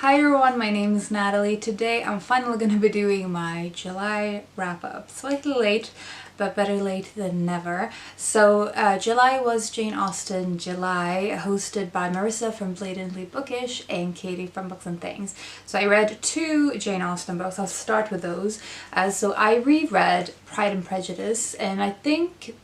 Hi everyone, my name is Natalie. Today I'm finally going to be doing my July wrap-up. Slightly late, but better late than never. So July was Jane Austen July, hosted by Marissa from Blatantly Bookish and Katie from Books and Things. So I read two Jane Austen books. I'll start with those. So I reread Pride and Prejudice, and I think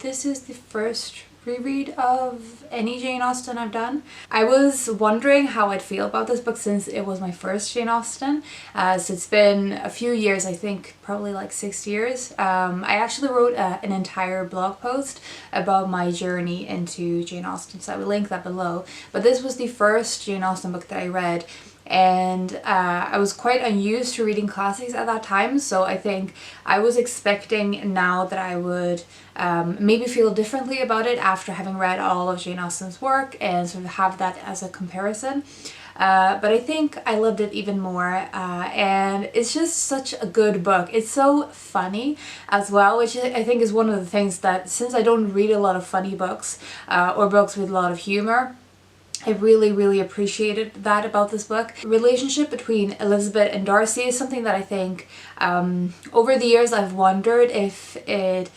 this is the first reread of any Jane Austen I've done. I was wondering how I'd feel about this book since it was my first Jane Austen. So it's been a few years, I think probably like 6 years. I actually wrote an entire blog post about my journey into Jane Austen, so I will link that below. But this was the first Jane Austen book that I read, and I was quite unused to reading classics at that time, so I think I was expecting now that I would maybe feel differently about it after having read all of Jane Austen's work and sort of have that as a comparison. But I think I loved it even more, and it's just such a good book. It's so funny as well, which I think is one of the things that, since I don't read a lot of funny books or books with a lot of humor, I really appreciated that about this book. The relationship between Elizabeth and Darcy is something that I think over the years I've wondered if it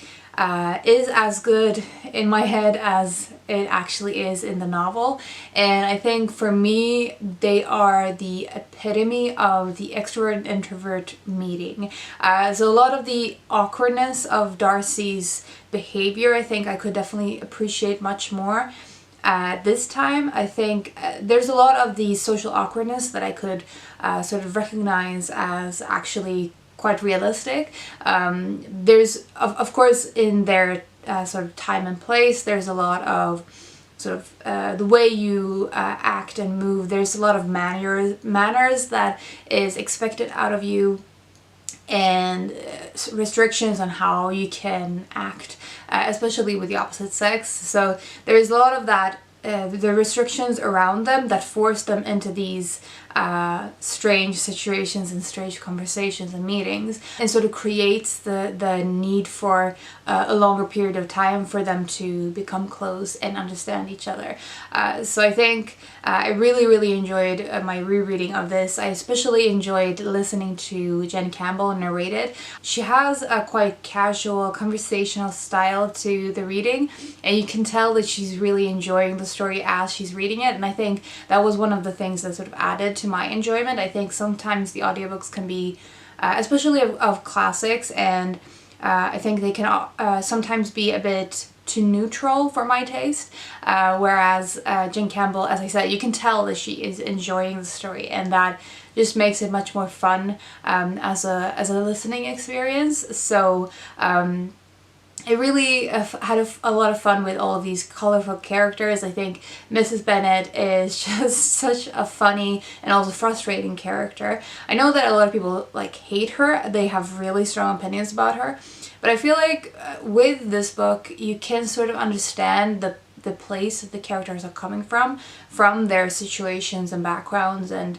is as good in my head as it actually is in the novel. And I think for me they are the epitome of the extrovert and introvert meeting. So a lot of the awkwardness of Darcy's behavior I think I could definitely appreciate much more. This time, I think there's a lot of the social awkwardness that I could sort of recognize as actually quite realistic. There's, of course, in their sort of time and place, there's a lot of sort of the way you act and move. There's a lot of manners that is expected out of you, and restrictions on how you can act, especially with the opposite sex. So there's a lot of that, the restrictions around them that force them into these strange situations and strange conversations and meetings, and sort of creates the need for a longer period of time for them to become close and understand each other. So I think I really enjoyed my rereading of this. I especially enjoyed listening to Jen Campbell narrate it. She has a quite casual conversational style to the reading, and you can tell that she's really enjoying the story as she's reading it, and I think that was one of the things that sort of added to my enjoyment. I think sometimes the audiobooks can be, especially of classics, and I think they can sometimes be a bit too neutral for my taste, whereas Jen Campbell, as I said, you can tell that she is enjoying the story, and that just makes it much more fun as a listening experience. So I really had a lot of fun with all of these colorful characters. I think Mrs. Bennet is just such a funny and also frustrating character. I know that a lot of people like hate her. They have really strong opinions about her. But I feel like with this book you can sort of understand the place that the characters are coming from their situations and backgrounds and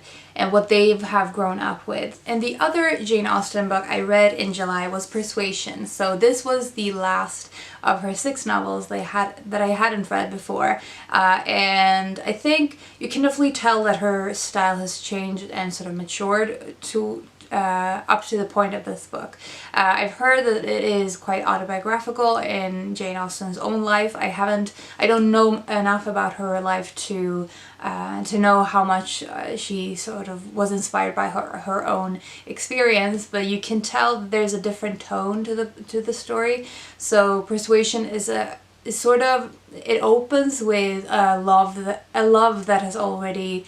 what they have grown up with. And the other Jane Austen book I read in July was Persuasion. So this was the last of her 6 novels that I hadn't read before, and I think you can definitely tell that her style has changed and sort of matured to up to the point of this book. I've heard that it is quite autobiographical in Jane Austen's own life. I don't know enough about her life to know how much she sort of was inspired by her own experience, but you can tell that there's a different tone to the story. So Persuasion is sort of, it opens with a love that has already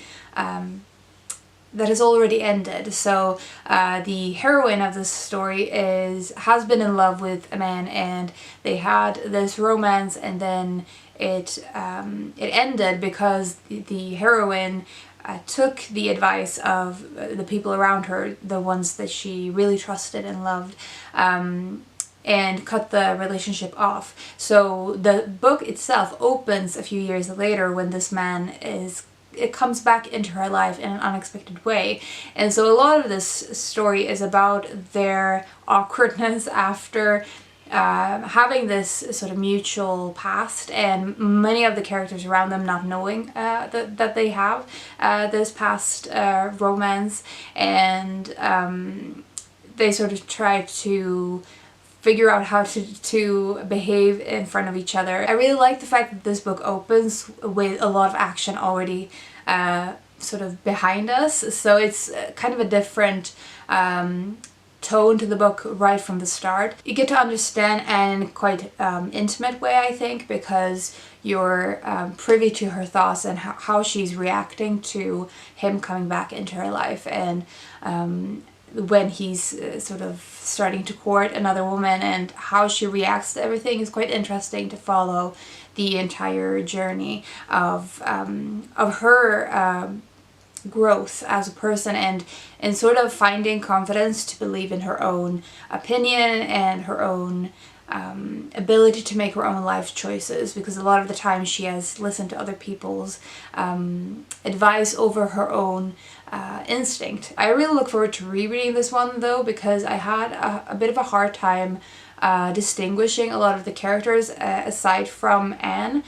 ended. So the heroine of this story has been in love with a man, and they had this romance, and then it ended because the heroine took the advice of the people around her, the ones that she really trusted and loved, and cut the relationship off. So the book itself opens a few years later when this man it comes back into her life in an unexpected way. And so a lot of this story is about their awkwardness after having this sort of mutual past, and many of the characters around them not knowing that they have this past romance, and they sort of try to figure out how to behave in front of each other. I really like the fact that this book opens with a lot of action already sort of behind us, so it's kind of a different tone to the book right from the start. You get to understand, and quite intimate way, I think, because you're privy to her thoughts and how she's reacting to him coming back into her life, and when he's sort of starting to court another woman, and how she reacts to everything is quite interesting to follow the entire journey of her growth as a person, and sort of finding confidence to believe in her own opinion and her own ability to make her own life choices, because a lot of the time she has listened to other people's advice over her own instinct. I really look forward to rereading this one though, because I had a bit of a hard time distinguishing a lot of the characters aside from Anne.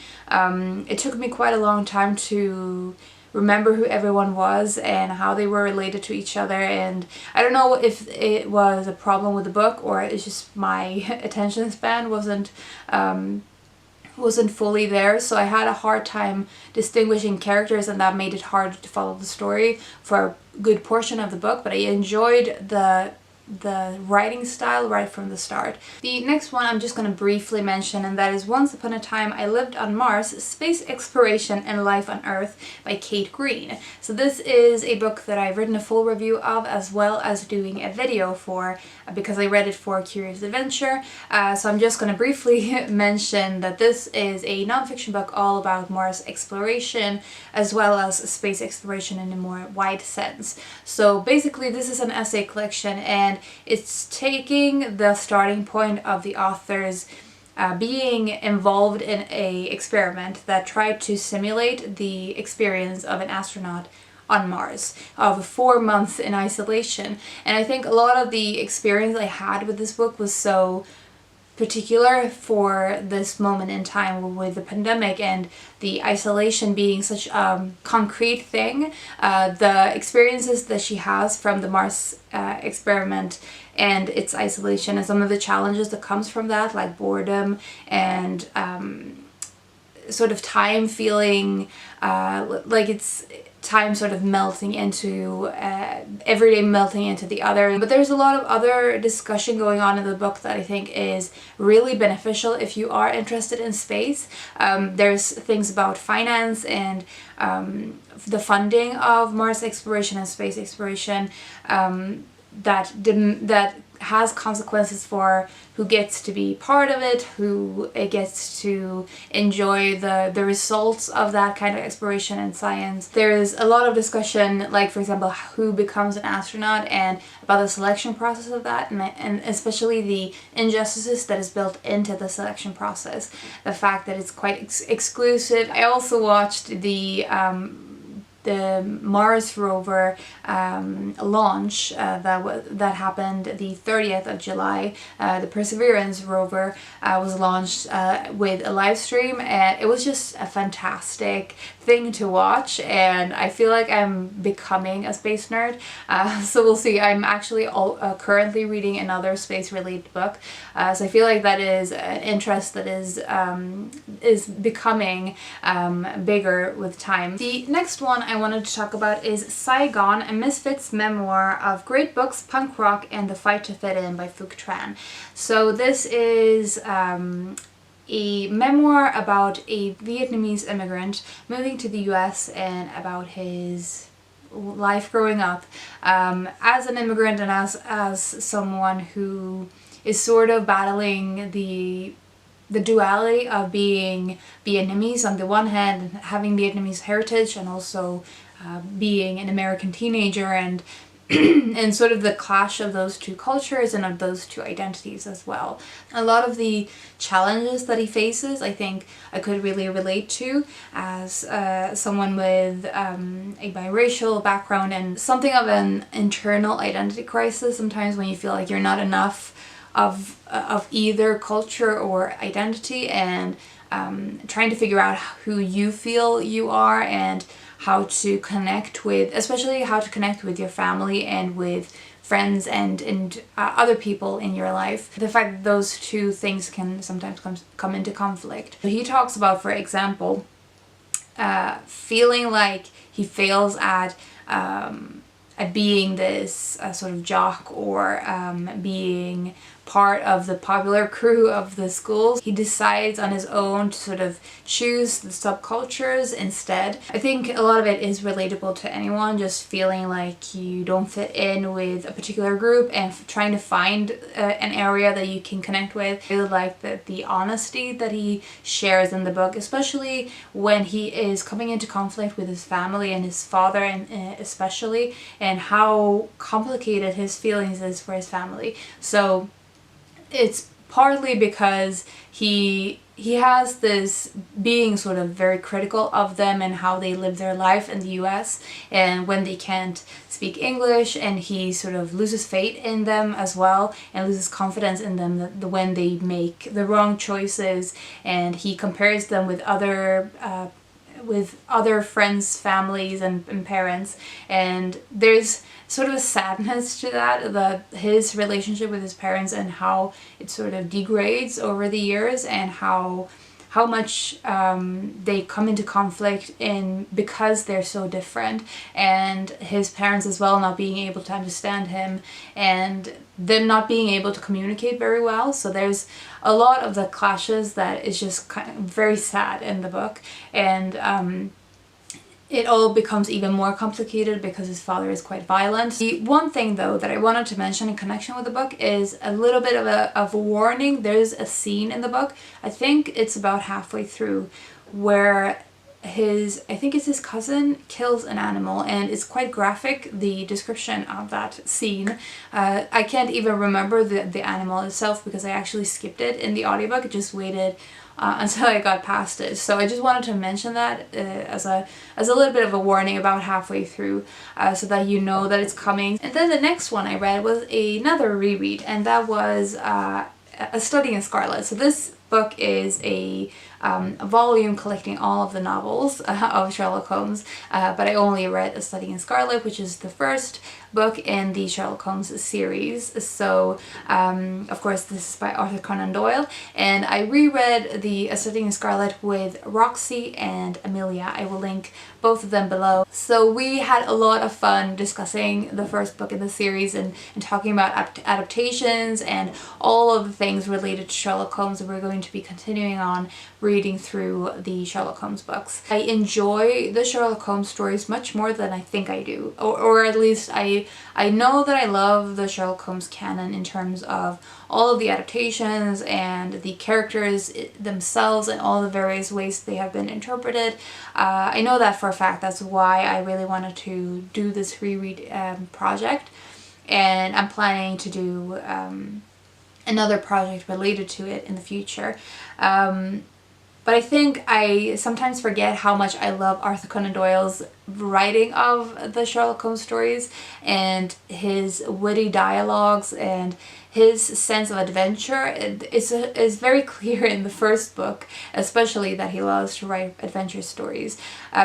It took me quite a long time to remember who everyone was and how they were related to each other, and I don't know if it was a problem with the book or it's just my attention span wasn't fully there, so I had a hard time distinguishing characters, and that made it hard to follow the story for a good portion of the book, but I enjoyed the writing style right from the start. The next one I'm just going to briefly mention, and that is Once Upon a Time I Lived on Mars, Space Exploration and Life on Earth by Kate Green. So this is a book that I've written a full review of, as well as doing a video for, because I read it for Curious Adventure. So I'm just going to briefly mention that this is a non-fiction book all about Mars exploration as well as space exploration in a more wide sense. So basically this is an essay collection, and it's taking the starting point of the authors being involved in a experiment that tried to simulate the experience of an astronaut on Mars, of 4 months in isolation. And I think a lot of the experience I had with this book was so particular for this moment in time with the pandemic and the isolation being such a concrete thing. The experiences that she has from the Mars experiment and its isolation, and some of the challenges that comes from that, like boredom and sort of time feeling like it's time sort of melting into every day melting into the other. But there's a lot of other discussion going on in the book that I think is really beneficial if you are interested in space. There's things about finance and the funding of Mars exploration and space exploration that has consequences for who gets to be part of it, who gets to enjoy the results of that kind of exploration and science. There's a lot of discussion, like for example, who becomes an astronaut and about the selection process of that, and especially the injustices that is built into the selection process. The fact that it's quite exclusive. I also watched the Mars rover launch that happened the 30th of July. The Perseverance rover was launched with a live stream, and it was just a fantastic thing to watch, and I feel like I'm becoming a space nerd, so we'll see. I'm actually currently reading another space related book, so I feel like that is an interest that is becoming bigger with time. The next one I wanted to talk about is Saigon, a Misfits memoir of great books, punk rock, and the fight to fit in by Phuc Tran. So this is a memoir about a Vietnamese immigrant moving to the US and about his life growing up as an immigrant and as someone who is sort of battling the duality of being Vietnamese on the one hand, and having Vietnamese heritage, and also being an American teenager, and and sort of the clash of those two cultures and of those two identities as well. A lot of the challenges that he faces, I think I could really relate to as someone with a biracial background, and something of an internal identity crisis sometimes when you feel like you're not enough, of either culture or identity, and trying to figure out who you feel you are and how to connect with, especially how to connect with your family and with friends and other people in your life. The fact that those two things can sometimes come into conflict. He talks about, for example, feeling like he fails at being this sort of jock, or being part of the popular crew of the schools. He decides on his own to sort of choose the subcultures instead. I think a lot of it is relatable to anyone, just feeling like you don't fit in with a particular group and trying to find an area that you can connect with. I really like the honesty that he shares in the book, especially when he is coming into conflict with his family and his father, and especially, and how complicated his feelings is for his family. So it's partly because he has this being sort of very critical of them and how they live their life in the US, and when they can't speak English, and he sort of loses faith in them as well, and loses confidence in them when they make the wrong choices, and he compares them with other friends' families and parents, and there's sort of a sadness to that his relationship with his parents and how it sort of degrades over the years, and how much they come into conflict because they're so different, and his parents as well not being able to understand him, and them not being able to communicate very well. So there's a lot of the clashes that is just kind of very sad in the book, and it all becomes even more complicated because his father is quite violent. The one thing though that I wanted to mention in connection with the book is a little bit of a warning. There's a scene in the book, I think it's about halfway through, where I think it's his cousin, kills an animal, and it's quite graphic, the description of that scene. I can't even remember the animal itself because I actually skipped it in the audiobook. I just waited until I got past it. So I just wanted to mention that as a little bit of a warning about halfway through, so that you know that it's coming. And then the next one I read was another reread, and that was A Study in Scarlet. So this book is a volume collecting all of the novels of Sherlock Holmes, but I only read A Study in Scarlet, which is the first book in the Sherlock Holmes series. So of course this is by Arthur Conan Doyle, and I reread the A Study in Scarlet with Roxy and Amelia. I will link both of them below. So we had a lot of fun discussing the first book in the series and talking about adaptations and all of the things related to Sherlock Holmes. We're going to be continuing on reading through the Sherlock Holmes books. I enjoy the Sherlock Holmes stories much more than I think I do, or at least I know that I love the Sherlock Holmes canon in terms of all of the adaptations and the characters themselves and all the various ways they have been interpreted. I know that for a fact. That's why I really wanted to do this reread project, and I'm planning to do another project related to it in the future. But I think I sometimes forget how much I love Arthur Conan Doyle's writing of the Sherlock Holmes stories, and his witty dialogues and his sense of adventure. It's very clear in the first book, especially, that he loves to write adventure stories,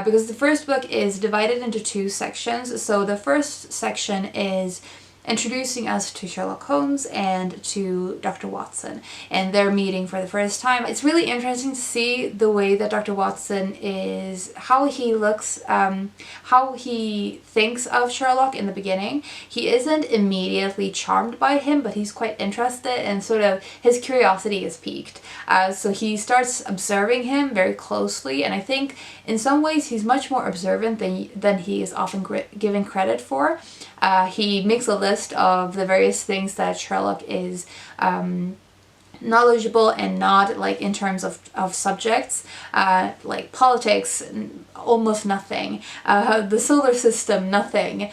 because the first book is divided into two sections. So the first section is introducing us to Sherlock Holmes and to Dr. Watson, and they're meeting for the first time. It's really interesting to see the way that Dr. Watson is, how he looks, how he thinks of Sherlock in the beginning. He isn't immediately charmed by him, but he's quite interested, and sort of his curiosity is piqued. So he starts observing him very closely, and I think in some ways he's much more observant than he is often given credit for. He makes a list of the various things that Sherlock is knowledgeable and not, like in terms of subjects, like politics, almost nothing, the solar system, nothing,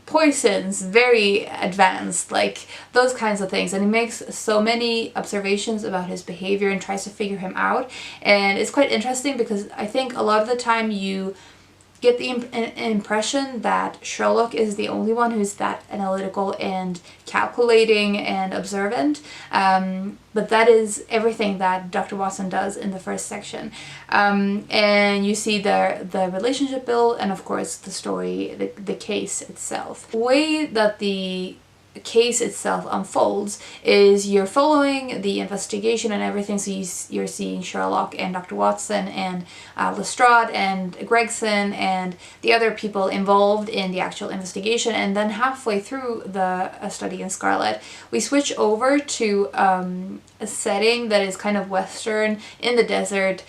poisons, very advanced, like those kinds of things. And he makes so many observations about his behavior and tries to figure him out, and it's quite interesting because I think a lot of the time you get the impression that Sherlock is the only one who's that analytical and calculating and observant, but that is everything that Dr. Watson does in the first section. And you see the relationship build, and of course the story, the case itself. The way that the case itself unfolds is you're following the investigation and everything, so you're seeing Sherlock and Dr. Watson and Lestrade and Gregson and the other people involved in the actual investigation, and then halfway through the study in Scarlet we switch over to a setting that is kind of western in the desert,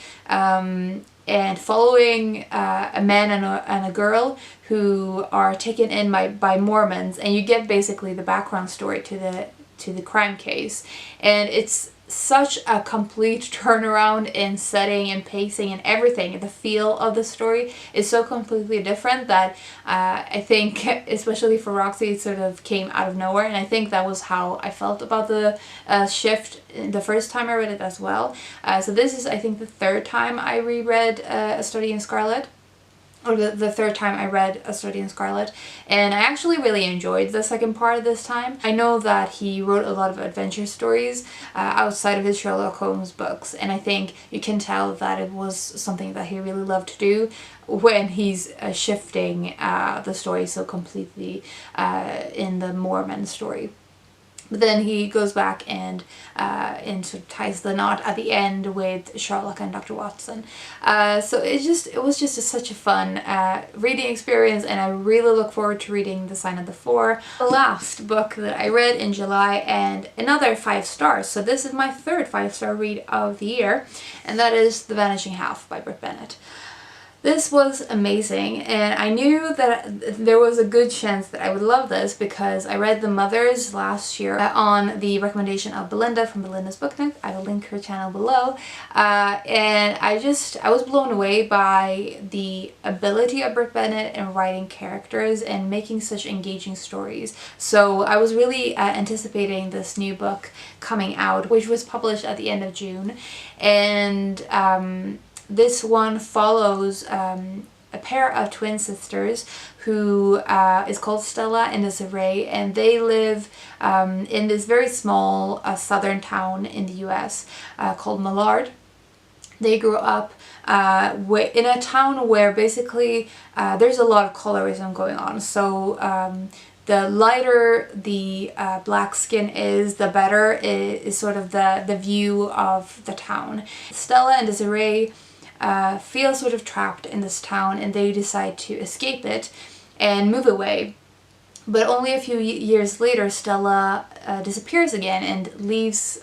and following a man and a girl who are taken in by Mormons, and you get basically the background story to the crime case. And it's such a complete turnaround in setting and pacing and everything. The feel of the story is so completely different that I think, especially for Roxy, it sort of came out of nowhere, and I think that was how I felt about the shift the first time I read it as well. So this is, I think, the third time I reread A Study in Scarlet, or the third time I read A Study in Scarlet, and I actually really enjoyed the second part of this time. I know that he wrote a lot of adventure stories outside of his Sherlock Holmes books, and I think you can tell that it was something that he really loved to do when he's shifting the story so completely in the Mormon story. But then he goes back and sort of ties the knot at the end with Sherlock and Dr. Watson. So it was just such a fun reading experience, and I really look forward to reading The Sign of the Four. The last book that I read in July, and another 5 stars. So this is my third 5-star read of the year, and that is The Vanishing Half by Brit Bennett. This was amazing, and I knew that there was a good chance that I would love this because I read The Mothers last year on the recommendation of Belinda from Belinda's Book Nook. I will link her channel below. And I was blown away by the ability of Brit Bennett in writing characters and making such engaging stories. So I was really anticipating this new book coming out, which was published at the end of June. And this one follows a pair of twin sisters who is called Stella and Desiree, and they live in this very small southern town in the US called Millard. They grew up in a town where basically there's a lot of colorism going on. So the lighter the black skin is, the better is sort of the view of the town. Stella and Desiree feel sort of trapped in this town, and they decide to escape it and move away. But only a few years later, Stella disappears again and leaves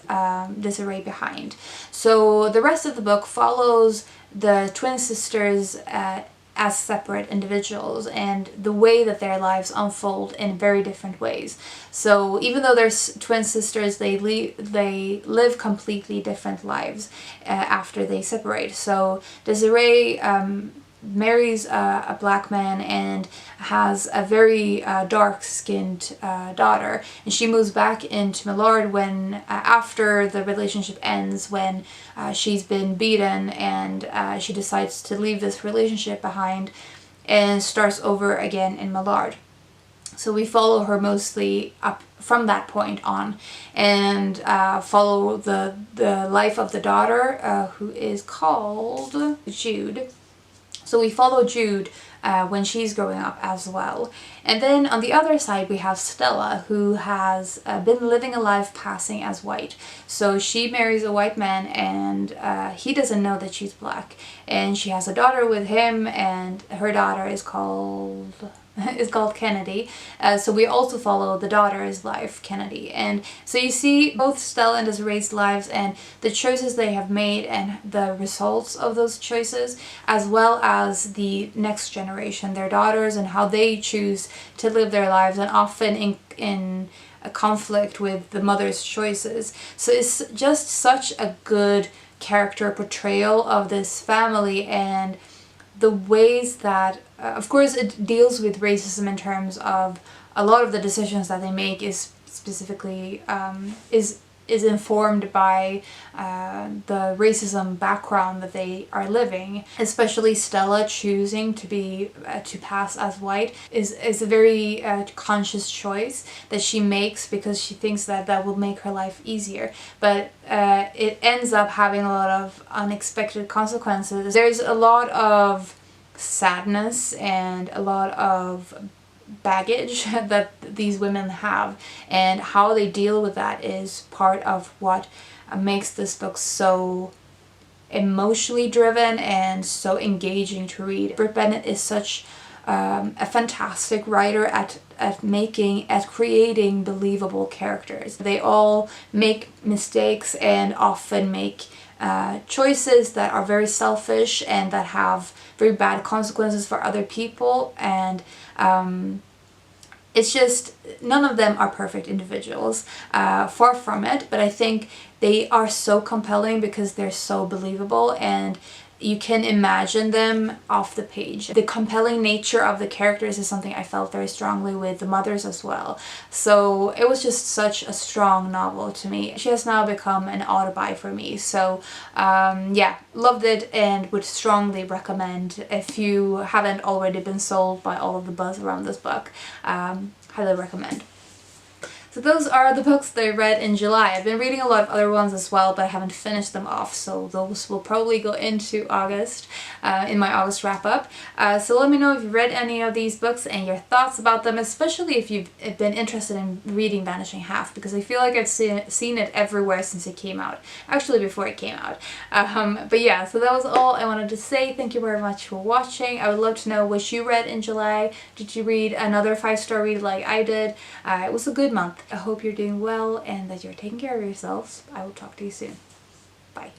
Desiree behind. So the rest of the book follows the twin sisters as separate individuals and the way that their lives unfold in very different ways. So even though they're twin sisters, they live completely different lives after they separate. So Desiree marries a black man and has a very dark-skinned daughter, and she moves back into Millard when after the relationship ends, when she's been beaten, and she decides to leave this relationship behind and starts over again in Millard. So we follow her mostly up from that point on, and follow the life of the daughter, who is called Jude. So we follow Jude when she's growing up as well. And then on the other side we have Stella, who has been living a life passing as white. So she marries a white man, and he doesn't know that she's black. And she has a daughter with him, and her daughter is called Kennedy. So we also follow the daughter's life, Kennedy. And so you see both Stella and Desiree's lives and the choices they have made and the results of those choices, as well as the next generation, their daughters, and how they choose to live their lives, and often in a conflict with the mother's choices. So it's just such a good character portrayal of this family, and the ways that, of course, it deals with racism in terms of a lot of the decisions that they make is specifically is is informed by the racism background that they are living. Especially Stella choosing to be to pass as white is a very conscious choice that she makes because she thinks that that will make her life easier. But it ends up having a lot of unexpected consequences. There's a lot of sadness and a lot of baggage that these women have, and how they deal with that is part of what makes this book so emotionally driven and so engaging to read. Britt Bennett is such a fantastic writer at creating believable characters. They all make mistakes and often make choices that are very selfish and that have very bad consequences for other people, and it's just, none of them are perfect individuals, far from it, but I think they are so compelling because they're so believable and you can imagine them off the page. The compelling nature of the characters is something I felt very strongly with the mothers as well. So it was just such a strong novel to me. She has now become an auto-buy for me. So yeah, loved it and would strongly recommend if you haven't already been sold by all of the buzz around this book. Highly recommend. So those are the books that I read in July. I've been reading a lot of other ones as well, but I haven't finished them off, so those will probably go into August, in my August wrap-up. So let me know if you've read any of these books and your thoughts about them, especially if you've been interested in reading Vanishing Half, because I feel like I've seen it everywhere since it came out. Actually, before it came out. But yeah, so that was all I wanted to say. Thank you very much for watching. I would love to know what you read in July. Did you read another 5-star read like I did? It was a good month. I hope you're doing well and that you're taking care of yourselves. I will talk to you soon. Bye.